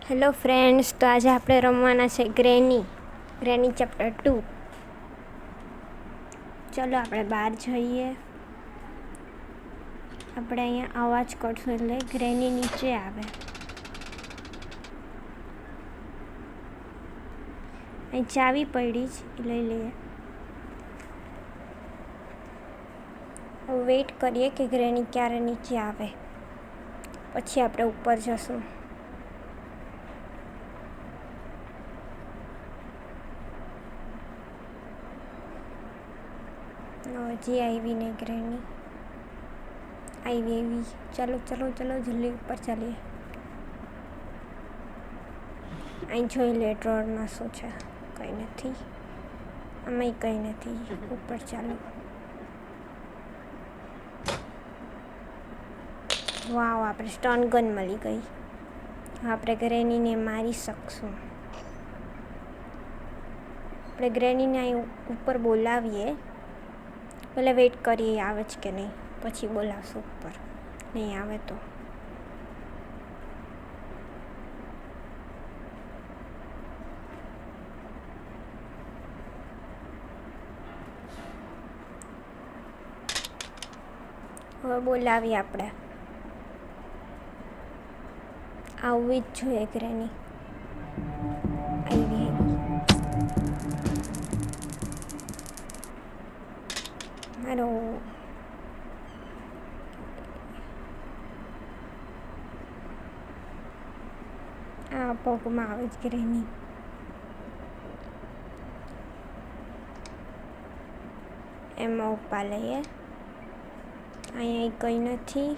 Hello friends, તો આજે આપણે રમવાના છે ગ્રેની ચેપ્ટર 2. ચલો આપણે બહાર જઈએ. આપણે અહીંયા અવાજ કરશું એટલે ગ્રેની નીચે આવે. અહીં ચાવી પડી જ લઈ લઈએ. વેઇટ કરીએ કે ગ્રેની ક્યારે નીચે આવે, પછી આપણે ઉપર જશું. હજી આવી નહીં ગ્રેની. આવી. ચલો જલ્દી ઉપર ચાલીએ. અહીં જોઈ લે ડ્રોરમાં શું છે. કંઈ નથી, આમાંય કંઈ નથી. ઉપર ચાલો. વાવ, આપણે સ્ટન ગન મળી ગઈ. આપણે ગ્રેનીને મારી શકશું. આપણે ગ્રેનીને અહીં ઉપર બોલાવીએ. પહેલાં વેઇટ કરીએ આવે છે કે નહીં, પછી બોલાવશું ઉપર. નહીં આવે તો હવે બોલાવીએ આપણે. આવવી જ જોઈએ ગ્રેની. આવી. મારો આ પગમાં આવે જ ગ્રેની. એમાં ઉપા લઈએ. અહીંયા કંઈ નથી.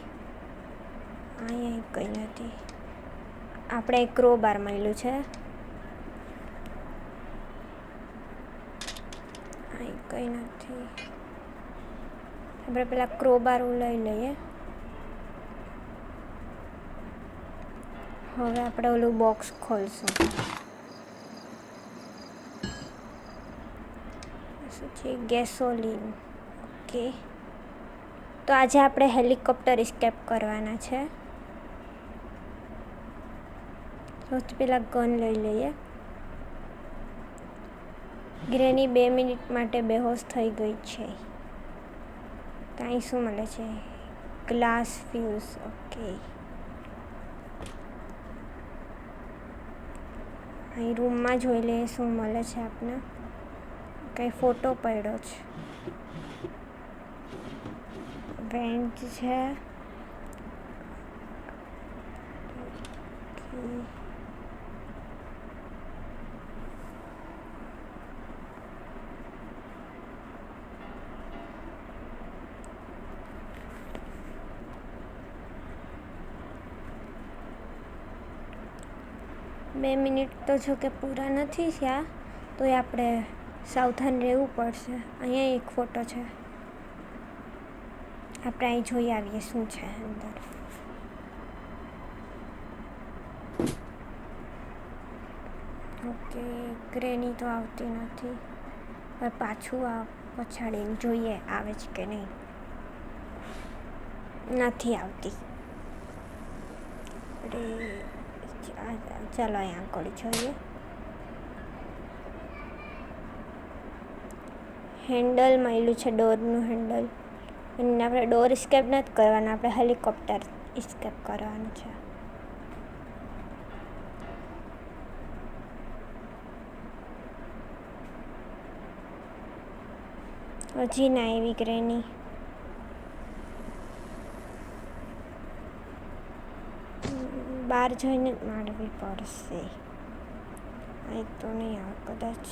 અહીંયા કંઈ નથી. આપણે એક ક્રોબાર મળ્યું છે. અહીં કંઈ નથી. આપણે પેલા ક્રોબાર લઈ લઈએ. હવે આપણે ઓલું બોક્સ ખોલશું. શું છે? ગેસોલિન. ઓકે, તો આજે આપણે હેલિકોપ્ટર એસ્કેપ કરવાના છે. સૌથી પહેલાં ગન લઈ લઈએ. ગ્રેની 2 મિનિટ માટે બેહોશ થઈ ગઈ છે. તો અહીં શું મળે છે? Glass fuse. ઓકે, અહીં રૂમમાં જોઈ લઈએ શું મળે છે આપને. કંઈ ફોટો પડ્યો છે. વેન્ટ છે. બે મિનિટ તો જો કે પૂરા નથી થયા, તો આપણે સાવધાન રહેવું પડશે. અહીંયા એક ફોટો છે. આપણે અહીં જોઈ આવીએ શું છે અંદર. ઓકે, ગ્રેની તો આવતી નથી. હવે પાછું પછાડીને જોઈએ આવે છે કે નહીં. નથી આવતી. ચાલો અહીં આગળ જોઈએ. હેન્ડલ મળ્યું છે, ડોરનું હેન્ડલ. અને આપણે ડોર એસ્કેપ નથી કરવાના, આપણે હેલિકોપ્ટર એસ્કેપ કરવાનું છે. હજી ના આવી ગ્રેની. બહાર જઈને મારવી પડશે. અહીં તો નહીં આવે કદાચ.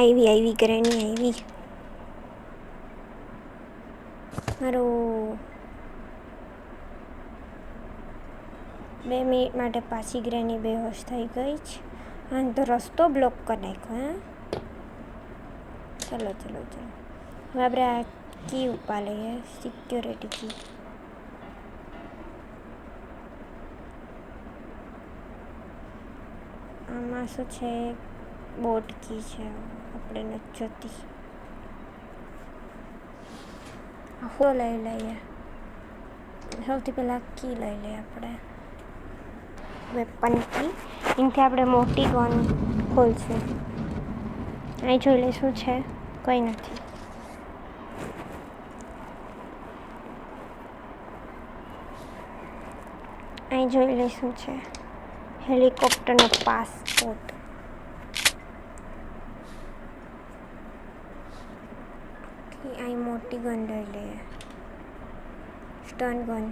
આવી ગ્રેની આવી. મારો 2 મિનિટ માટે પાછી ગ્રેની બેહોશ થઈ ગઈ છે. હા, તો રસ્તો બ્લોક કરી નાખ્યો. ચલો. હવે આપણે આ કી ઉપા લઈએ, સિક્યોરિટી કી. આમાં શું છે? બોટકી છે આપણે નથી જોતી. હો લઈ લઈએ. સૌથી પહેલાં કી લઈ લઈએ આપણે. વેપન કી. એનાથી આપણે મોટી ગન ખોલશું. અહીં જોઈ લે શું છે. કંઈ નથી. અહીં જોઈ લે શું છે. હેલિકોપ્ટરનો પાસપોર્ટ. અહીં મોટી ગન લઈ લઈએ. સ્ટન ગન.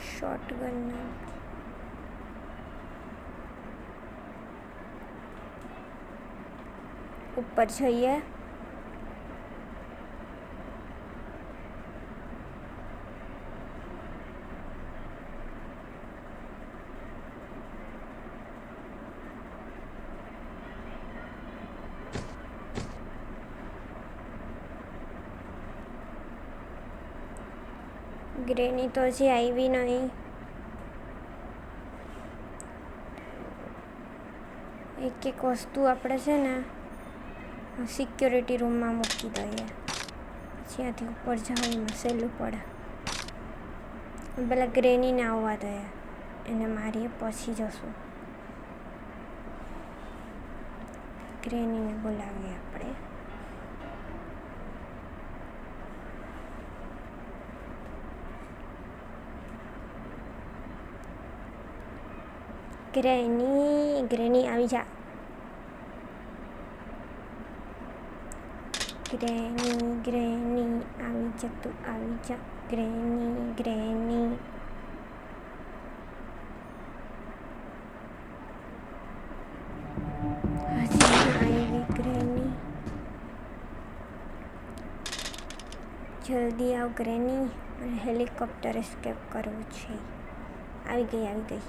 Short gun. ઉપર જઈએ. ગ્રેની તો હજી આવી નહીં. એક એક વસ્તુ આપણે છે ને સિક્યોરિટી રૂમમાં મૂકી દઈએ. પછી ત્યાંથી ઉપર જવામાં સહેલું પડે. પહેલાં ગ્રેનીને આવવા દઈએ. એને મારીએ પછી જશું. ગ્રેનીને બોલાવીએ આપણે. ગ્રેની આવી જા. ગ્રેની આવી જા. તું આવી જા. ગ્રેની હજી આવી. ગ્રેની જલ્દી આવ ગ્રેની. અને હેલિકોપ્ટર એસ્કેપ કરવું છે. આવી ગઈ.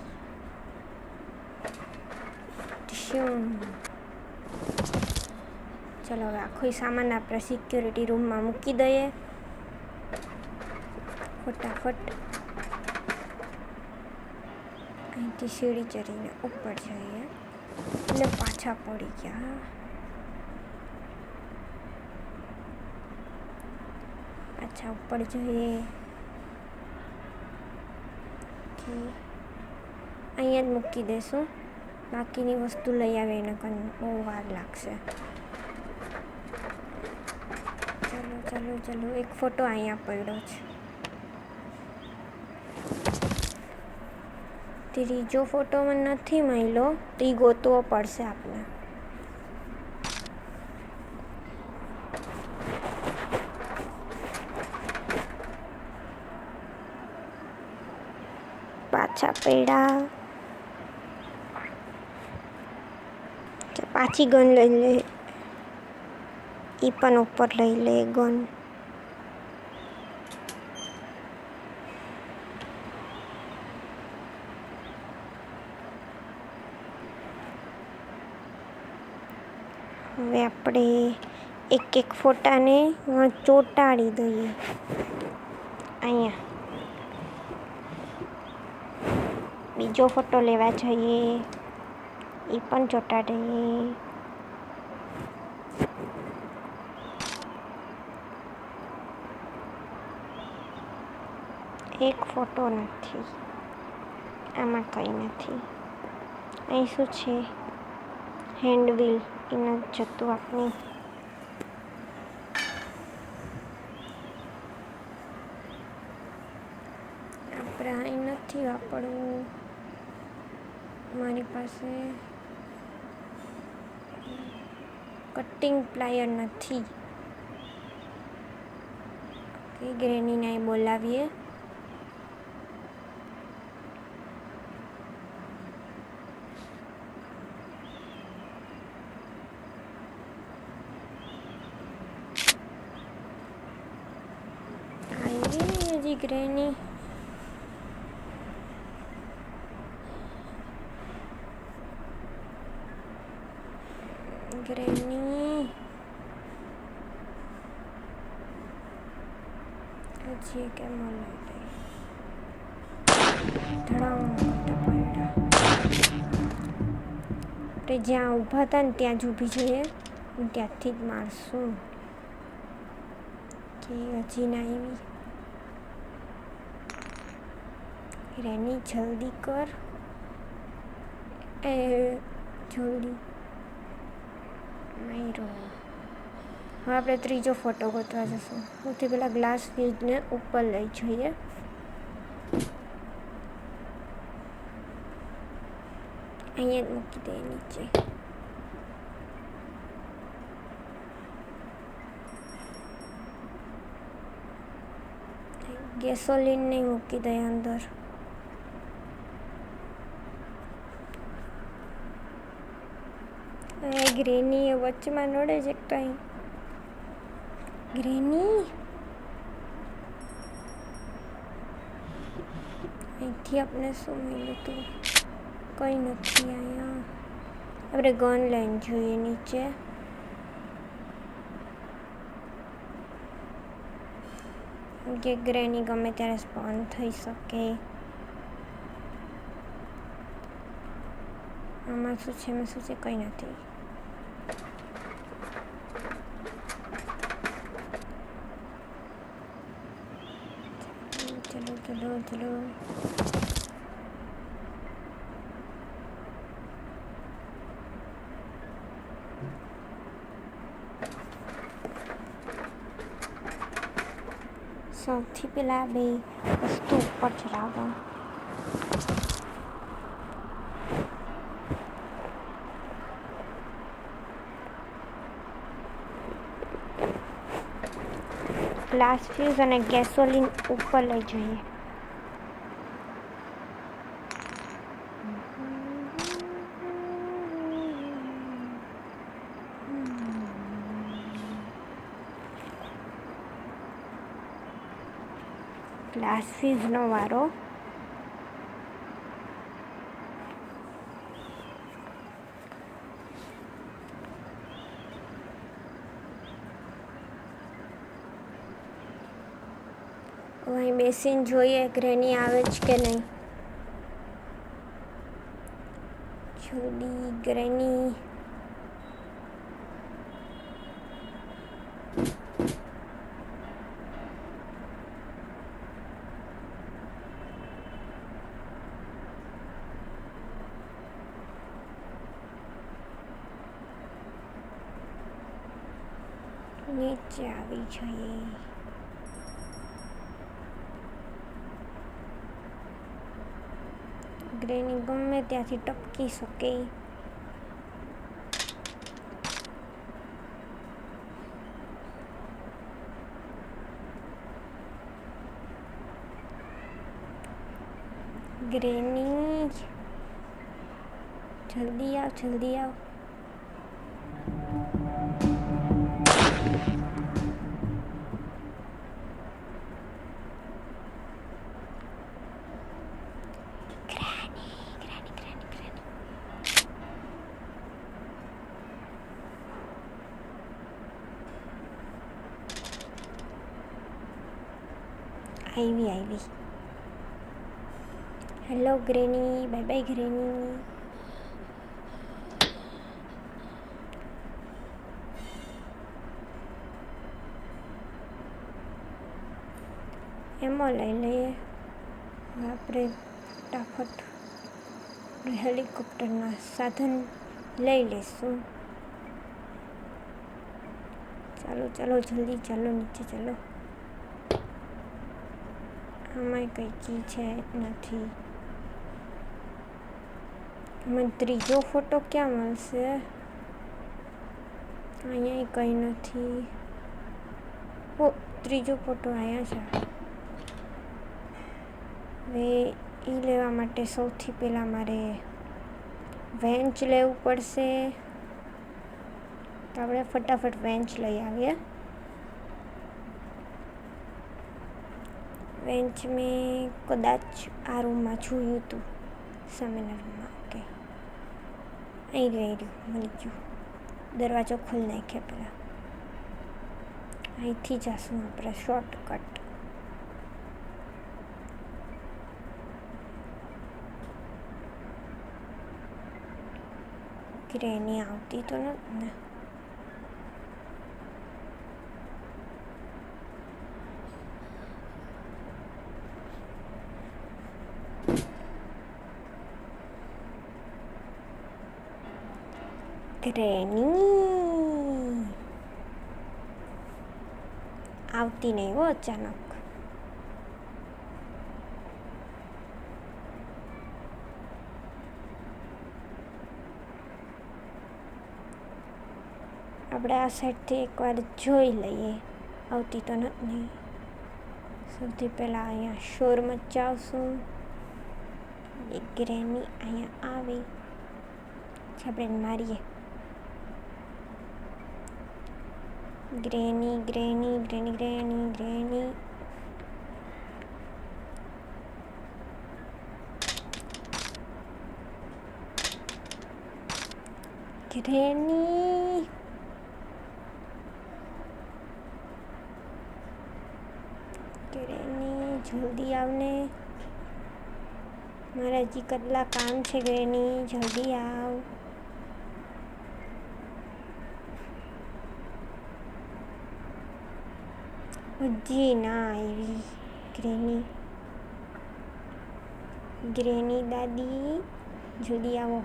ચલો હવે આખો સામાન આપણે સિક્યોરિટી રૂમમાં મૂકી દઈએ ફટાફટ. અહીંથી સીડી ચડીને ઉપર જઈએ. એટલે પાછા પડી ગયા. પાછા ઉપર જઈએ. અહીંયા જ મૂકી દઈશું. બાકીની વસ્તુ લઈ આવે એને બહુ વાર લાગશે. ચલો એક ફોટો અહીંયા પડ્યો છે. ત્રીજો ફોટો મને નથી મળ્યો તો એ ગોતવો પડશે આપણે. પાછા પડ્યા. પાછી ગન લઈ લે. એ પણ ઉપર લઈ લે ગન. હવે આપણે એક ફોટાને ચોંટાડી દઈએ. અહીંયા બીજો ફોટો લેવા જઈએ. એ પણ ચોંટાડીએ. એક ફોટો નથી. આમાં કંઈ નથી. અહીં શું છે? હેન્ડવ્હીલ. એ નથી જતું આપણી. આપણે અહીં નથી વાપરવું. મારી પાસે કટિંગ પ્લાયર નથી. ગ્રેનીને બોલાવીએ. આવી ગ્રેની. હજી કેમ લઈ ધડામ કરતા પડ્યા. આપણે જ્યાં ઊભા હતા ને ત્યાં જ ઊભી જઈએ, ત્યાંથી જ મારશું. કે હજી ના આવી. રેની જલ્દી કર. જલ્દી મારો. હવે આપણે ત્રીજો ફોટો ગોતવા જશું. સૌથી પહેલાં ગ્લાસ ફ્યુઝને ઉપર લઈ જઈએ. અહીંયા જ મૂકી દઈએ નીચે. ગેસોલિન નહીં મૂકી દઈએ અંદર. ગ્રેની એ વચ્ચેમાં નડે છે કંઈ. ગ્રેની અહીંથી આપણે શું મળ્યું હતું? કંઈ નથી અહીંયા. આપણે ગન લઈને જોઈએ નીચે. કે ગ્રેની ગમે ત્યારે સ્પોન થઈ શકે. આમાં શું છે, એમાં શું છે? કંઈ નથી. ચલો ચલો ચલો. સૌથી પહેલાં બે વસ્તુ ઉપર ચડાવો. ગ્લાસ ફ્યુઝ અને ગેસોલિન ઉપર લઈ જઈએ. ગ્લાસ ફ્યુઝનો વારો. અહીં બેસીને જોઈએ ગ્રેની આવે જ કે નહીં. જલ્દી ગ્રેની. નીચે આવી જોઈએ. ગ્રેની ગમે ત્યાંથી ટપકી શકે. ગ્રેની જલ્દી આવ, જલ્દી આવ. આવી. Hello granny, bye bye granny. એમાં લઈ લઈએ. આપણે ફટાફટ હેલિકોપ્ટરના સાધન લઈ લઈશું. ચાલો ચાલો જલ્દી ચાલો, નીચે ચાલો. આમાં કંઈ કી છે નથી. મને ત્રીજો ફોટો ક્યાં મળશે? અહીંયા કંઈ નથી. ઓ, ત્રીજો ફોટો અહીંયા છે. હવે એ લેવા માટે સૌથી પહેલાં મારે વેન્ચ લેવું પડશે. તો આપણે ફટાફટ વેન્ચ લઈ આવીએ. વેન્ચ મેં કદાચ આ રૂમમાં જોયું હતું, સામેના રૂમમાં. ઓકે, અહીં રહ્યું, મળી ગયું. દરવાજો ખોલી નાખ્યા પહેલાં. અહીંથી જશું આપણે શોર્ટકટ. ગ્રેની આવતી તો નથી ને. ગ્રેની આવતી નહીં હો અચાનક. આપણે આ સાઈડથી એકવાર જોઈ લઈએ. આવતી તો નથી. સૌથી પહેલાં અહીંયા શોર મચાવશું. એ ગ્રેની અહીંયા આવી આપણે મારીએ. ગ્રેની ગ્રેની ગ્રેની ગ્રેની ગ્રેની. ગ્રેની ગ્રેની જલ્દી આવને. મારા હજી કેટલા કામ છે. ગ્રેની જલ્દી આવ. હજી ના આવી ગ્રેની. ગ્રેની દાદી જલ્દી આવો.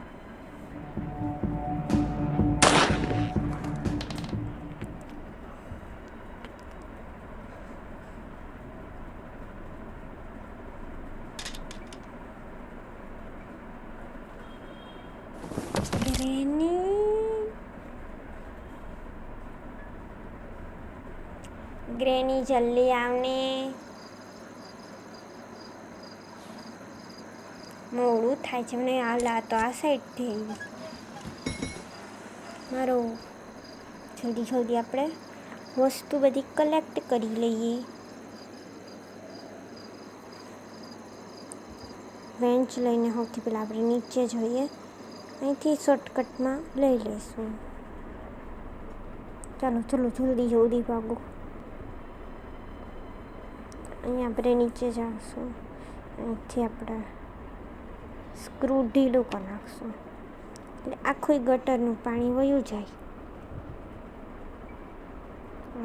ગ્રેની જલ્દી આવને. મોડું થાય છે મને. હાલ તો આ સાઈડથી મારો જલ્દી જલ્દી આપણે વસ્તુ બધી કલેક્ટ કરી લઈએ. વેન્ચ લઈને સૌથી પહેલાં આપણે નીચે જોઈએ. અહીંથી શોર્ટકટમાં લઈ લઈશું. ચાલો ચલો જલ્દી જલ્દી ભાગો. અહીંયા આપણે નીચે જઈશું. અહીંથી આપણે સ્ક્રૂ ઢીલું કરી નાખશું એટલે આખું ગટરનું પાણી વયું જાય.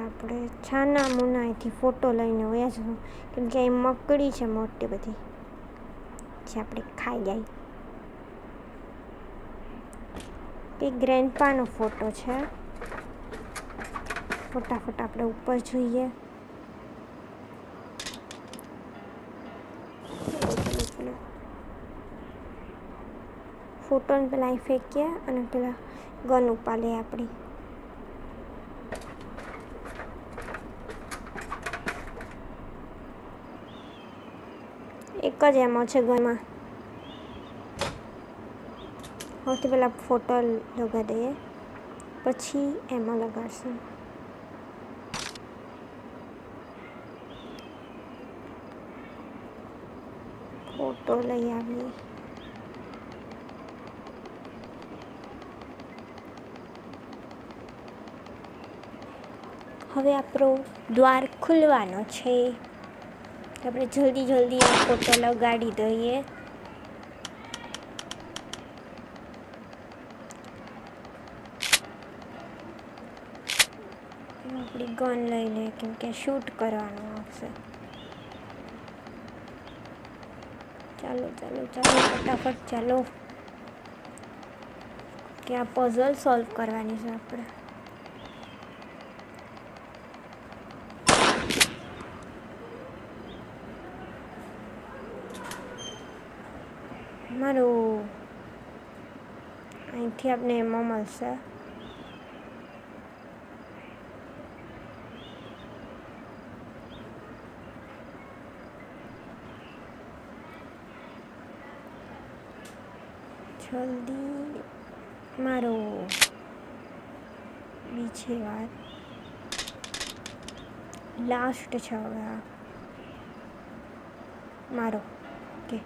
આપણે છાના મુના અહીંથી ફોટો લઈને વયા જશું કેમ કે અહીં મકડી છે મોટી બધી જે આપણે ખાઈ જાય. એ ગ્રેન્ડપાનો ફોટો છે. ફટાફટ આપણે ઉપર જોઈએ. ફોટોને પેલા અહીં ફેંકીએ અને પેલા ગન ઉપાડીએ આપણી. એક જ એમો છે ગનમાં. સૌથી પહેલાં ફોટો લગાવી દઈએ પછી એમાં લગાડશું. ફોટો લઈ આવીએ. હવે આપણો દ્વાર ખુલવાનો છે. આપણે જલ્દી જલ્દી આ ફોટો લગાડી દઈએ. આપણી ગન લઈ લે કેમ કે શૂટ કરવાનું આવશે. ચાલો ચાલો ચાલો ફટાફટ ચાલો કે આ પઝલ સોલ્વ કરવાની છે આપણે. મારું અહીંથી આપણે એમાં મળશે. જલ્દી મારો બીજી વાત લાસ્ટ છે હવે આ મારો. ઓકે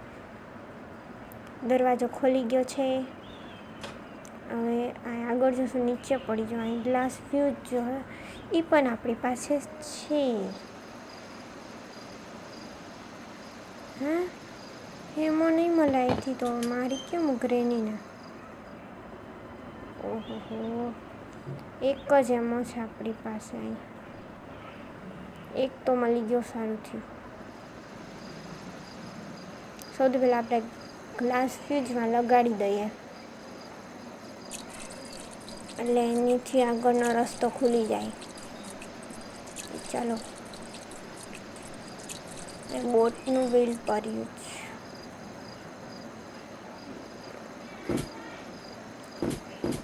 દરવાજો ખોલી ગયો છે. હવે આગળ જશું નીચે પડી જાવ. અહીં ગ્લાસ ફ્યુઝ જો એ પણ આપણી પાસે છે. હા એમાં નહીં મળે અહીંથી તો મારી કેમ ગ્રેનીને ઓહો, એક જ એમો છે આપણી પાસે. એક તો મળી ગયો, સારું થયું. સૌથી પહેલાં આપણે ગ્લાસ ફ્યુઝમાં લગાડી દઈએ એટલે એનીથી આગળનો રસ્તો ખુલી જાય. ચાલો, બોટનું વ્હીલ પડ્યું છે.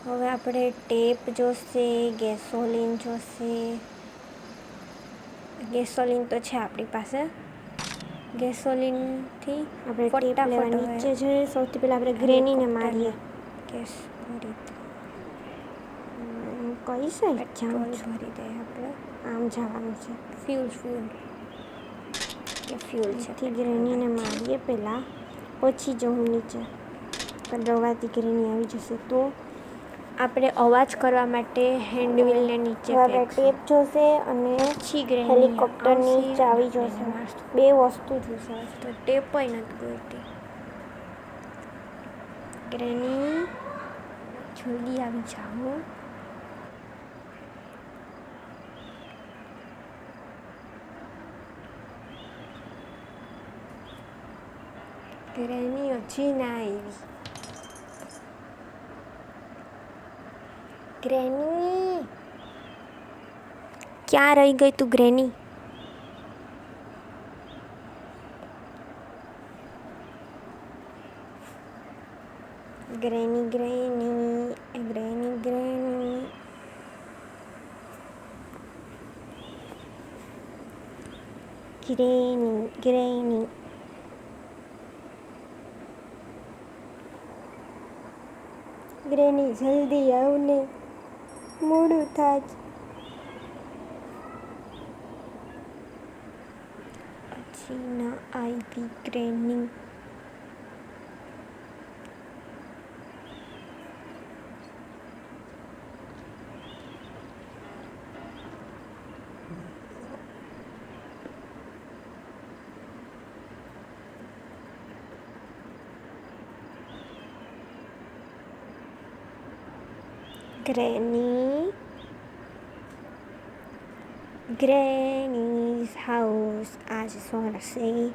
હવે આપણે ટેપ જોશે, ગેસોલિન જોશે. ગેસોલિન તો છે આપણી પાસે. ગેસોલિનથી આપણે ટેપ લેવા નીચે જઈએ. સૌથી પહેલાં આપણે ગ્રેનીને મારીએ. ગેસ ભરી કઈ સાઈડ જવાનું ભરી દઈએ આપણે. આમ જવાનું છે. ફ્યુલ છે. ગ્રેનીને મારીએ પહેલાં, પછી જવું નીચે. દવાથી ગ્રેની આવી જશે તો આપણે અવાજ કરવા માટે હેન્ડવ્હીલને નીચે ટેપ જોશે અને હેલિકોપ્ટરની ચાવી જોશે. 2 વસ્તુ જોશે. તો ટેપ પણ નથી ગોઈતી. ગ્રેની જલ્દી આવી જાઓ. ગ્રેની હજી ના આવી. ગ્રેની ક્યાં રહી ગઈ તું ગ્રેની? ગ્રેની ગ્રેની ગ્રેની ગ્રેની ગ્રેની ગ્રેની ગ્રેની જલ્દી આવને, મોડું થાય. હજી ના આવી ગ્રેની. Granny's house. I just wanna say,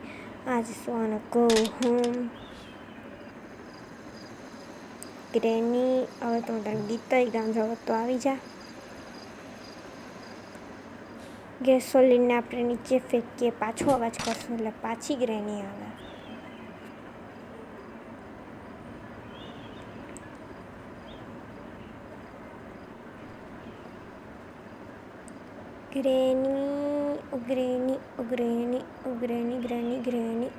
I just wanna go home. Granny, હવે તો હું તને ગીત ગામ જાવ તો આવી જા. ગેસોલિનને આપણે નીચે ફેંકીએ, પાછો અવાજ કરશું એટલે પાછી ગ્રેની આવે. ગ્રેની ગ્રેની ગ્રેની ગ્રેની ગ્રેની ગ્રેની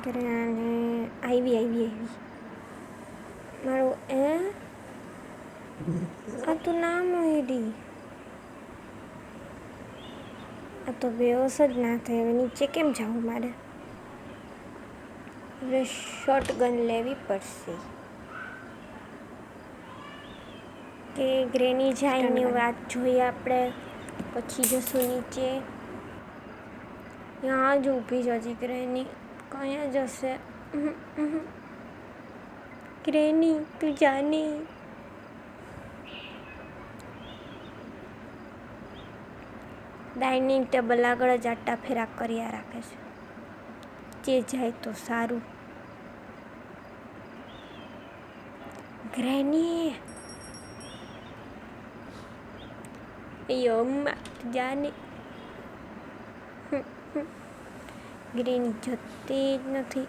ગ્રેની આવી મારું આ તો ના મળી. આ તો બેહોશ જ ના થાય. હવે નીચે કેમ જાઉં મારે? હવે શોટગન લેવી પડશે. કે ગ્રેની જાયની વાત જોઈએ આપણે, પછી જશું નીચે. ત્યાં જ ઊભી જ હજી ગ્રેની. કયા જશે? ગ્રેની તું જાની. ડાઇનિંગ ટેબલ આગળ જ આટા ફેરા કર્યા રાખે છે. જે જાય તો સારું. ગ્રેની અમ્મા જાની. ગ્રેની જતી જ નથી.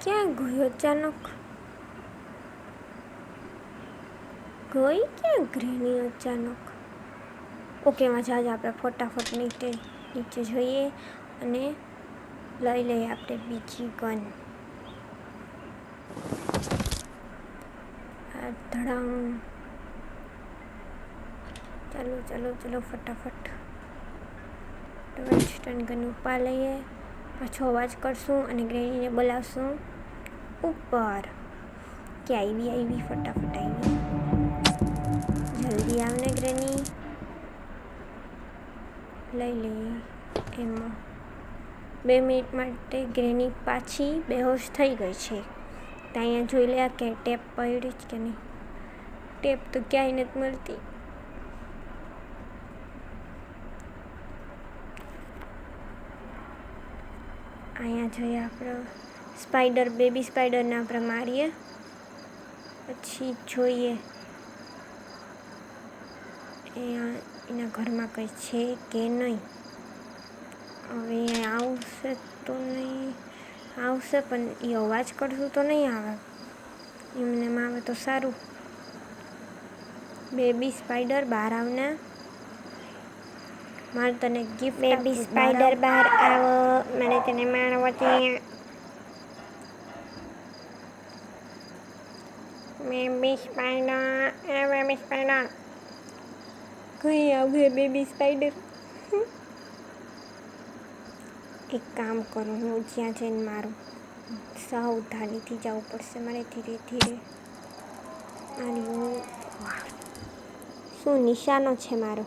ક્યાં ગયો અચાનક? ગઈ ક્યાં ગ્રેની અચાનક? ઓકે મજા જ આપણે ફટાફટ નીચે જોઈએ અને લઈ લઈએ આપણે બીજી ગન. ધડામ. ચાલો ફટાફટ સ્ટન ગન ઉપા લઈએ. પાછો અવાજ કરશું અને ગ્રેનીને બોલાવશું ઉપર કે આવી ફટાફટ આવી. જલ્દી આવને ગ્રેની. લઈ લઈએ એમાં 2 મિનિટ માટે ગ્રેની પાછી બેહોશ થઈ ગઈ છે. તો અહીંયા જોઈ લે કે ટેપ પડી જ કે નહીં. ટેપ તો ક્યાંય નથી મળતી. અહીંયા જોઈએ આપણે સ્પાઈડર, બેબી સ્પાઈડરને આપણે મારીએ. પછી જોઈએ એના ઘરમાં કંઈ છે કે નહીં. હવે આવશે તો નહીં આવશે, પણ એ અવાજ કરશું તો નહીં આવે. એમને આવે તો સારું. બેબી સ્પાઈડર બહાર આવના. મારે તને ગિફ્ટ. બેબી સ્પાઈડર બહાર આવો, મને તને મારવો છે. બેબી સ્પાઈડર, બેબી સ્પાઈડર કઈ આવે. બેબી સ્પાઈડર એક કામ કરું, હું જ્યાં જઈને મારું. સાવધાનીથી જવું પડશે મારે, ધીરે ધીરે. શું નિશાનો છે મારો.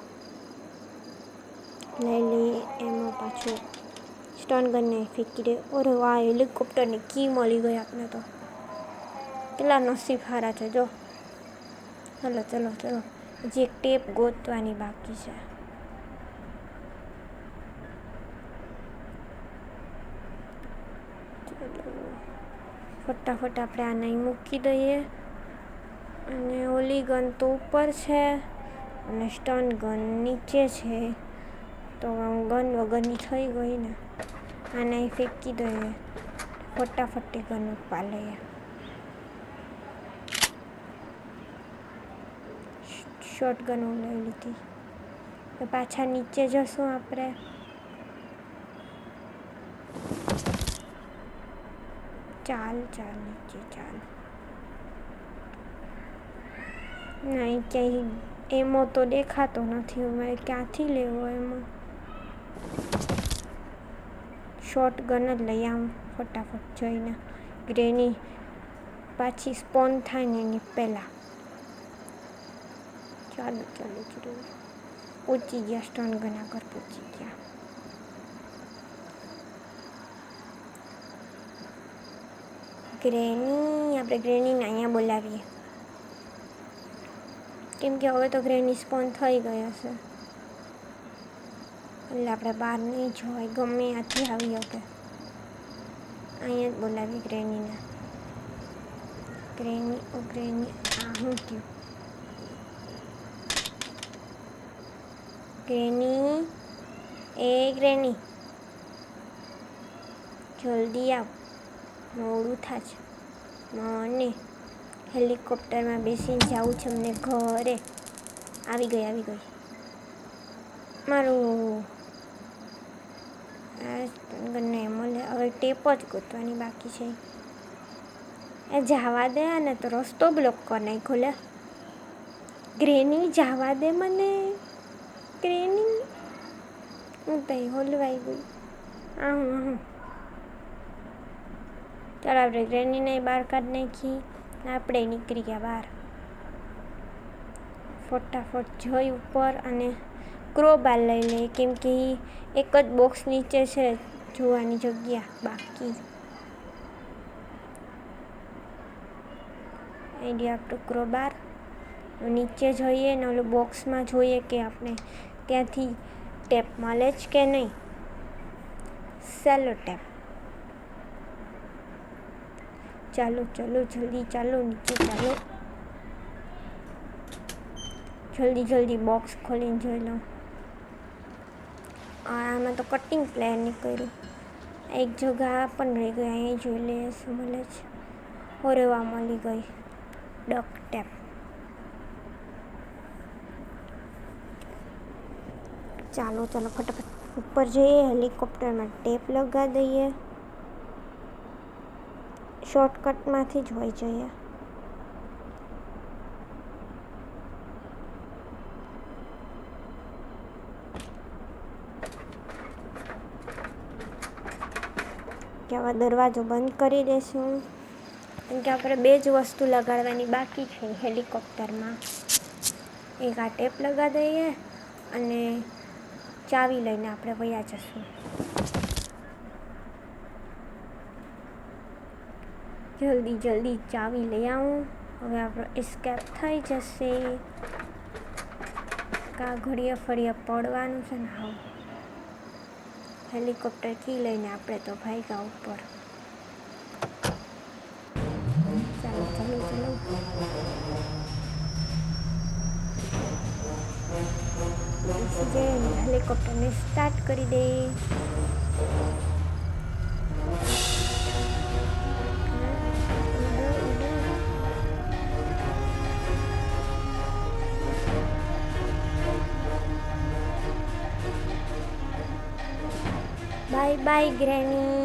લઈ લઈએ એમાં પાછું સ્ટન ગનને ફેંકી દે. ઓરે વાહ, હેલિકોપ્ટરની કી મળી ગઈ આપણે તો. કેટલા નસીબ હારા છે જો. ચલો ચલો ચલો, હજી એક ટેપ ગોતવાની બાકી છે. ફટાફટ આપણે આ નહીં મૂકી દઈએ. અને ઓલી ગન તો ઉપર છે અને સ્ટન ગન નીચે છે. તો ગન વગરની થઈ ગઈ ને. આ નહીં ફેંકી દઈએ. ફટાફટ ગન ઉપા લઈએ. શોર્ટ ગન લઈ લીધી. તો પાછા નીચે જશું આપણે. ચાલ ચાલ નીચે ચાલ. નહીં ક્યાંય એમો તો દેખાતો નથી. મારે ક્યાંથી લેવો એમાં. શોર્ટ ગન જ લઈ આવું ફટાફટ જઈને. ગ્રેની પાછી સ્પોન થાય ને એની પહેલાં. ચાલો ચાલો ચાલો, પહોંચી ગયા. સ્ટન ગન આગળ પહોંચી ગયા. ગ્રેની, આપણે ગ્રેનીને અહીંયા બોલાવીએ. કેમ કે હવે તો ગ્રેની સ્પોન થઈ ગઈ હશે, એટલે આપણે બહાર નહીં જવાય. ગમે ત્યાંથી આવી શકે. અહીંયા જ બોલાવી ગ્રેનીને. ગ્રેની, ઓ ગ્રેની, આ શું થયું? ગ્રેની, એ ગ્રેની, જલ્દી આવ, મોડું થાય છે. મને હેલિકોપ્ટરમાં બેસીને જવું છે અમને ઘરે. આવી ગઈ આવી ગઈ. મારું ગન્ને મળે. હવે ટેપ જ ગોતવાની બાકી છે. એ જવા દે ને, તો રસ્તો બ્લોક કરી નાખ્યો. લે ગ્રેની, જવા દે મને. ગ્રેની, હું તઈ હોલવાઈ ગઈ. હું ચાલો આપણે ગ્રેનીને બહાર કાઢી નાખી. આપણે નીકળી ગયા બહાર. ફટાફટ જઈ ઉપર અને ક્રોબાર લઈ લઈએ. કેમ કે એક જ બોક્સ નીચે છે જોવાની જગ્યા બાકી. આઈડિયા આપણું ક્રોબાર. નીચે જોઈએ ને ઓલું બોક્સમાં જોઈએ કે આપણે ત્યાંથી ટેપ મળે જ કે નહીં. સેલો ટેપ. ચાલો ચાલો જલ્દી ચાલો, નીચે ચાલો. જલ્દી જલ્દી બોક્સ ખોલીને જોઈ લઉં. આમાં તો કટિંગ પ્લેયર નીકળ્યું. એક જગ્યા પણ રહી ગઈ. અહીં જોઈ લઈએ શું મળે છે. હોરેવા મળી ગઈ ડક ટેપ. ચાલો ચાલો ફટાફટ ઉપર જઈએ. હેલિકોપ્ટરમાં ટેપ લગાવી દઈએ. શોર્ટકટમાંથી જ હોઈ જઈએ. કે હવે દરવાજો બંધ કરી દઈશું. કેમ કે આપણે 2 જ વસ્તુ લગાડવાની બાકી છે હેલિકોપ્ટરમાં. એક આ ટેપ લગાવી દઈએ અને ચાવી લઈને આપણે વયા જશું. જલ્દી ચાવી લઈ આવું. હવે આપણો એસ્કેપ થઈ જશે. કા ઘડીએ ફરીએ પડવાનું છે ને. હા, હેલિકોપ્ટર કી લઈને આપણે તો ભાગ્યા ઉપર. ચાલો હેલિકોપ્ટરને સ્ટાર્ટ કરી દે. બાય ગ્રેની.